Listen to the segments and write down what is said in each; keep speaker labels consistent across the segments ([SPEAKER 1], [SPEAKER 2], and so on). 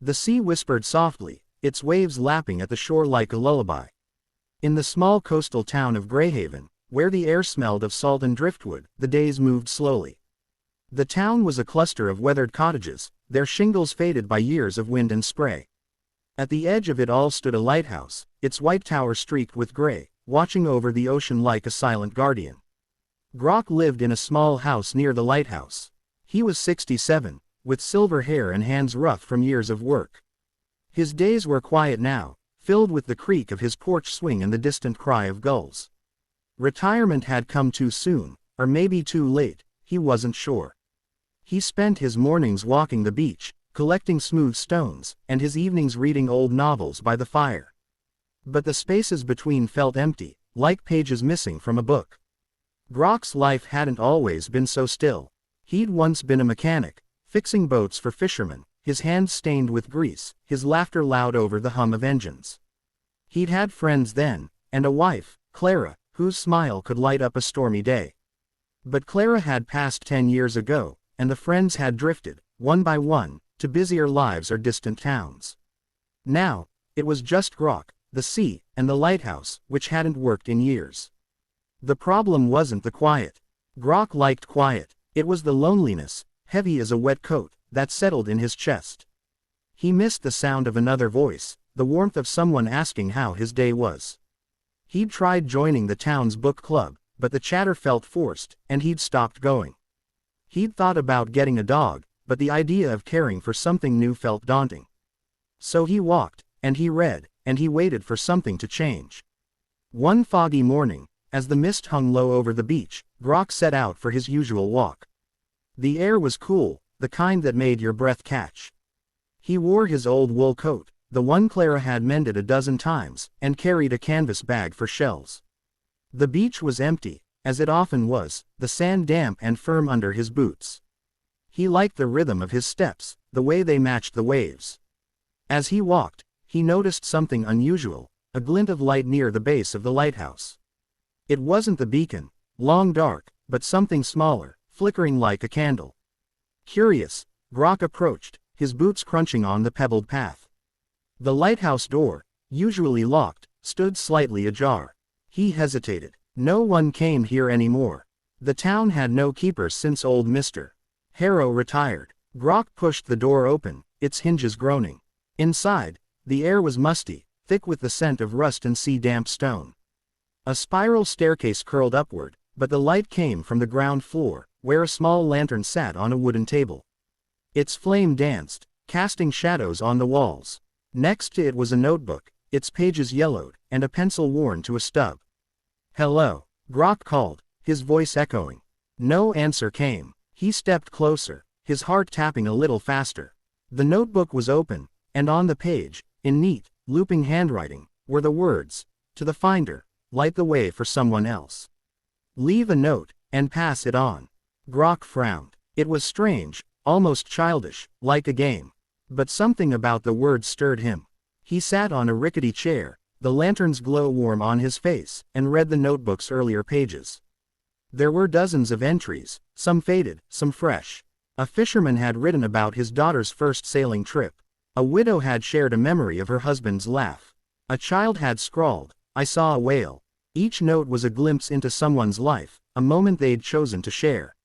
[SPEAKER 1] The sea whispered softly, its waves lapping at the shore like a lullaby. In the small coastal town of Greyhaven, where the air smelled of salt and driftwood, the days moved slowly. The town was a cluster of weathered cottages, their shingles faded by years of wind and spray. At the edge of it all stood a lighthouse, its white tower streaked with gray, watching over the ocean like a silent guardian. Grok lived in a small house near the lighthouse. He was 67, with silver hair and hands rough from years of work. His days were quiet now, filled with the creak of his porch swing and the distant cry of gulls. Retirement had come too soon, or maybe too late, he wasn't sure. He spent his mornings walking the beach, collecting smooth stones, and his evenings reading old novels by the fire. But the spaces between felt empty, like pages missing from a book. Grok's life hadn't always been so still. He'd once been a mechanic, fixing boats for fishermen, his hands stained with grease, his laughter loud over the hum of engines. He'd had friends then, and a wife, Clara, whose smile could light up a stormy day. But Clara had passed 10 years ago, and the friends had drifted, one by one, to busier lives or distant towns. Now, it was just Grok, the sea, and the lighthouse, which hadn't worked in years. The problem wasn't the quiet. Grok liked quiet. It was the loneliness, heavy as a wet coat, that settled in his chest. He missed the sound of another voice, the warmth of someone asking how his day was. He'd tried joining the town's book club, but the chatter felt forced, and he'd stopped going. He'd thought about getting a dog, but the idea of caring for something new felt daunting. So he walked, and he read, and he waited for something to change. One foggy morning, as the mist hung low over the beach, Grok set out for his usual walk. The air was cool, the kind that made your breath catch. He wore his old wool coat, the one Clara had mended a dozen times, and carried a canvas bag for shells. The beach was empty, as it often was, the sand damp and firm under his boots. He liked the rhythm of his steps, the way they matched the waves. As he walked, he noticed something unusual, a glint of light near the base of the lighthouse. It wasn't the beacon, long dark, but something smaller, flickering like a candle. Curious, Grok approached, his boots crunching on the pebbled path. The lighthouse door, usually locked, stood slightly ajar. He hesitated. No one came here anymore. The town had no keepers since old Mr. Harrow retired. Grok pushed the door open, its hinges groaning. Inside, the air was musty, thick with the scent of rust and sea-damp stone. A spiral staircase curled upward, but the light came from the ground floor, where a small lantern sat on a wooden table. Its flame danced, casting shadows on the walls. Next to it was a notebook, its pages yellowed, and a pencil worn to a stub. "Hello," Grok called, his voice echoing. No answer came. He stepped closer, his heart tapping a little faster. The notebook was open, and on the page, in neat, looping handwriting, were the words, "To the finder, light the way for someone else. Leave a note, and pass it on." Grok frowned. It was strange, almost childish, like a game. But something about the words stirred him. He sat on a rickety chair, the lantern's glow warm on his face, and read the notebook's earlier pages. There were dozens of entries, some faded, some fresh. A fisherman had written about his daughter's first sailing trip. A widow had shared a memory of her husband's laugh. A child had scrawled, "I saw a whale." Each note was a glimpse into someone's life, a moment they'd chosen to share.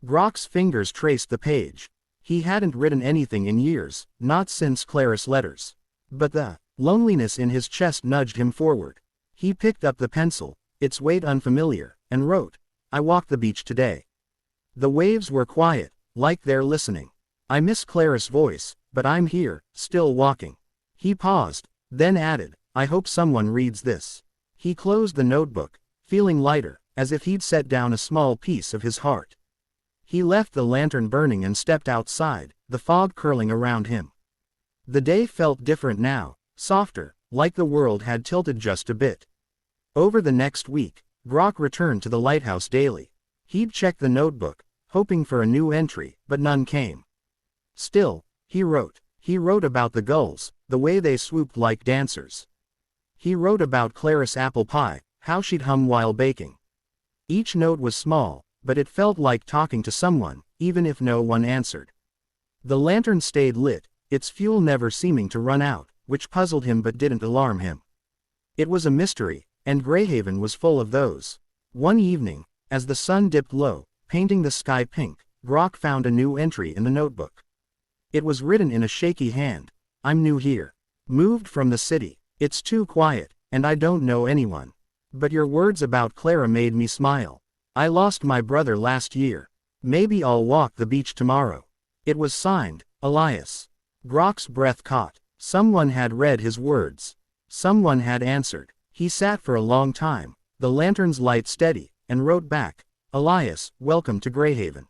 [SPEAKER 1] Grok's fingers traced the page. He hadn't written anything in years, not since Clara's letters. But the loneliness in his chest nudged him forward. He picked up the pencil, its weight unfamiliar, and wrote, "I walked the beach today. The waves were quiet, like they're listening. I miss Clara's voice, but I'm here, still walking." He paused, then added, "I hope someone reads this." He closed the notebook, feeling lighter, as if he'd set down a small piece of his heart. He left the lantern burning and stepped outside, the fog curling around him. The day felt different now, softer, like the world had tilted just a bit. Over the next week, Grok returned to the lighthouse daily. He'd check the notebook, hoping for a new entry, but none came. Still, he wrote. He wrote about the gulls, the way they swooped like dancers. He wrote about Clara's apple pie, how she'd hum while baking. Each note was small, but it felt like talking to someone, even if no one answered. The lantern stayed lit, its fuel never seeming to run out, which puzzled him but didn't alarm him. It was a mystery, and Greyhaven was full of those. One evening, as the sun dipped low, painting the sky pink, Brock found a new entry in the notebook. It was written in a shaky hand. I'm new here. Moved from the city. It's too quiet, and I don't know anyone. But your words about Clara made me smile. I lost my brother last year. Maybe I'll walk the beach tomorrow. It was signed, Elias. Brock's breath caught. Someone had read his words. Someone had answered. He sat for a long time, the lantern's light steady, and wrote back, Elias, welcome to Greyhaven.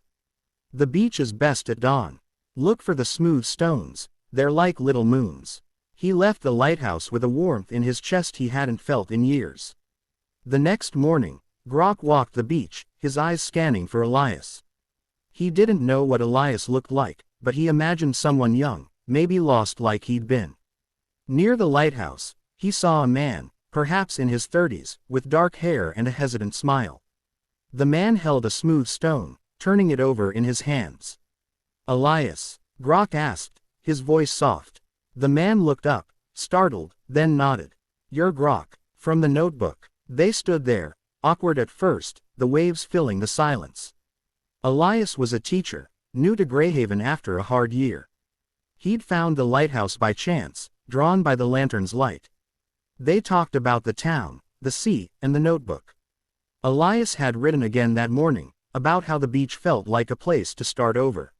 [SPEAKER 1] The beach is best at dawn. Look for the smooth stones, they're like little moons. He left the lighthouse with a warmth in his chest he hadn't felt in years. The next morning, Brock walked the beach, his eyes scanning for Elias. He didn't know what Elias looked like, but he imagined someone young, maybe lost like he'd been. Near the lighthouse, he saw a man, perhaps in his 30s, with dark hair and a hesitant smile. The man held a smooth stone, turning it over in his hands. Elias? Brock asked, his voice soft. The man looked up, startled, then nodded. You're Brock, from the notebook. They stood there, awkward at first, the waves filling the silence. Elias was a teacher, new to Greyhaven after a hard year. He'd found the lighthouse by chance, drawn by the lantern's light. They talked about the town, the sea, and the notebook. Elias had written again that morning, about how the beach felt like a place to start over.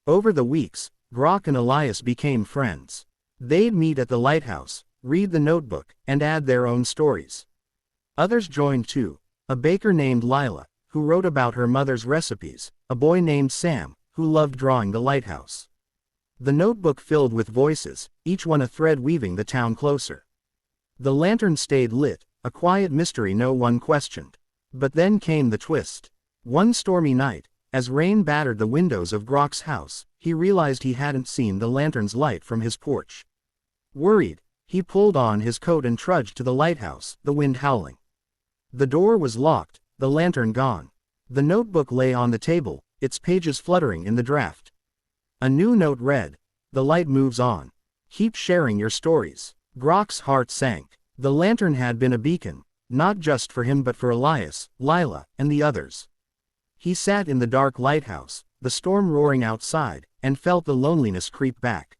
[SPEAKER 1] Over the weeks, Brock and Elias became friends. They'd meet at the lighthouse, read the notebook, and add their own stories. Others joined too, a baker named Lila, who wrote about her mother's recipes, a boy named Sam, who loved drawing the lighthouse. The notebook filled with voices, each one a thread weaving the town closer. The lantern stayed lit, a quiet mystery no one questioned. But then came the twist. One stormy night, as rain battered the windows of Brock's house, he realized he hadn't seen the lantern's light from his porch. Worried, he pulled on his coat and trudged to the lighthouse, the wind howling. The door was locked, the lantern gone. The notebook lay on the table, its pages fluttering in the draft. A new note read, The light moves on. Keep sharing your stories. Brock's heart sank. The lantern had been a beacon, not just for him but for Elias, Lila, and the others. He sat in the dark lighthouse, the storm roaring outside, and felt the loneliness creep back.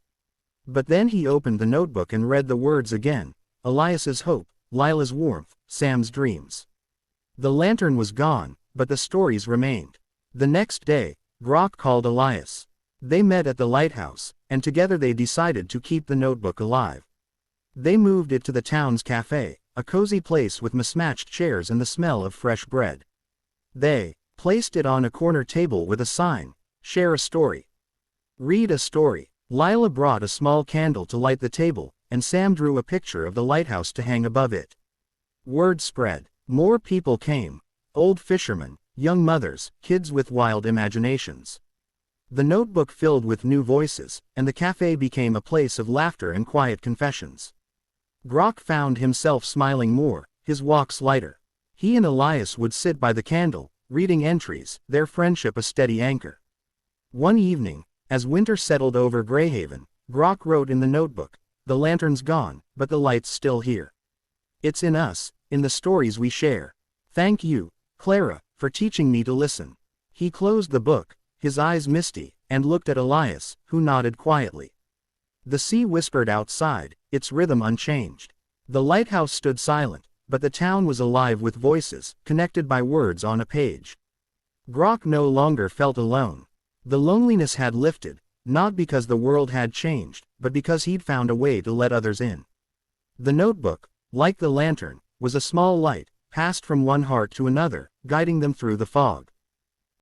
[SPEAKER 1] But then he opened the notebook and read the words again, Elias's hope, Lila's warmth, Sam's dreams. The lantern was gone, but the stories remained. The next day, Brock called Elias. They met at the lighthouse, and together they decided to keep the notebook alive. They moved it to the town's cafe, a cozy place with mismatched chairs and the smell of fresh bread. They placed it on a corner table with a sign, Share a story. Read a story. Lila brought a small candle to light the table, and Sam drew a picture of the lighthouse to hang above it. Word spread. More people came. Old fishermen, young mothers, kids with wild imaginations. The notebook filled with new voices, and the cafe became a place of laughter and quiet confessions. Brock found himself smiling more, his walks lighter. He and Elias would sit by the candle, reading entries, their friendship a steady anchor. One evening, as winter settled over Greyhaven, Brock wrote in the notebook, The lantern's gone, but the light's still here. It's in us, in the stories we share. Thank you, Clara, for teaching me to listen. He closed the book, his eyes misty, and looked at Elias, who nodded quietly. The sea whispered outside, its rhythm unchanged. The lighthouse stood silent, but the town was alive with voices, connected by words on a page. Brock no longer felt alone. The loneliness had lifted, not because the world had changed, but because he'd found a way to let others in. The notebook, like the lantern, was a small light, passed from one heart to another, guiding them through the fog.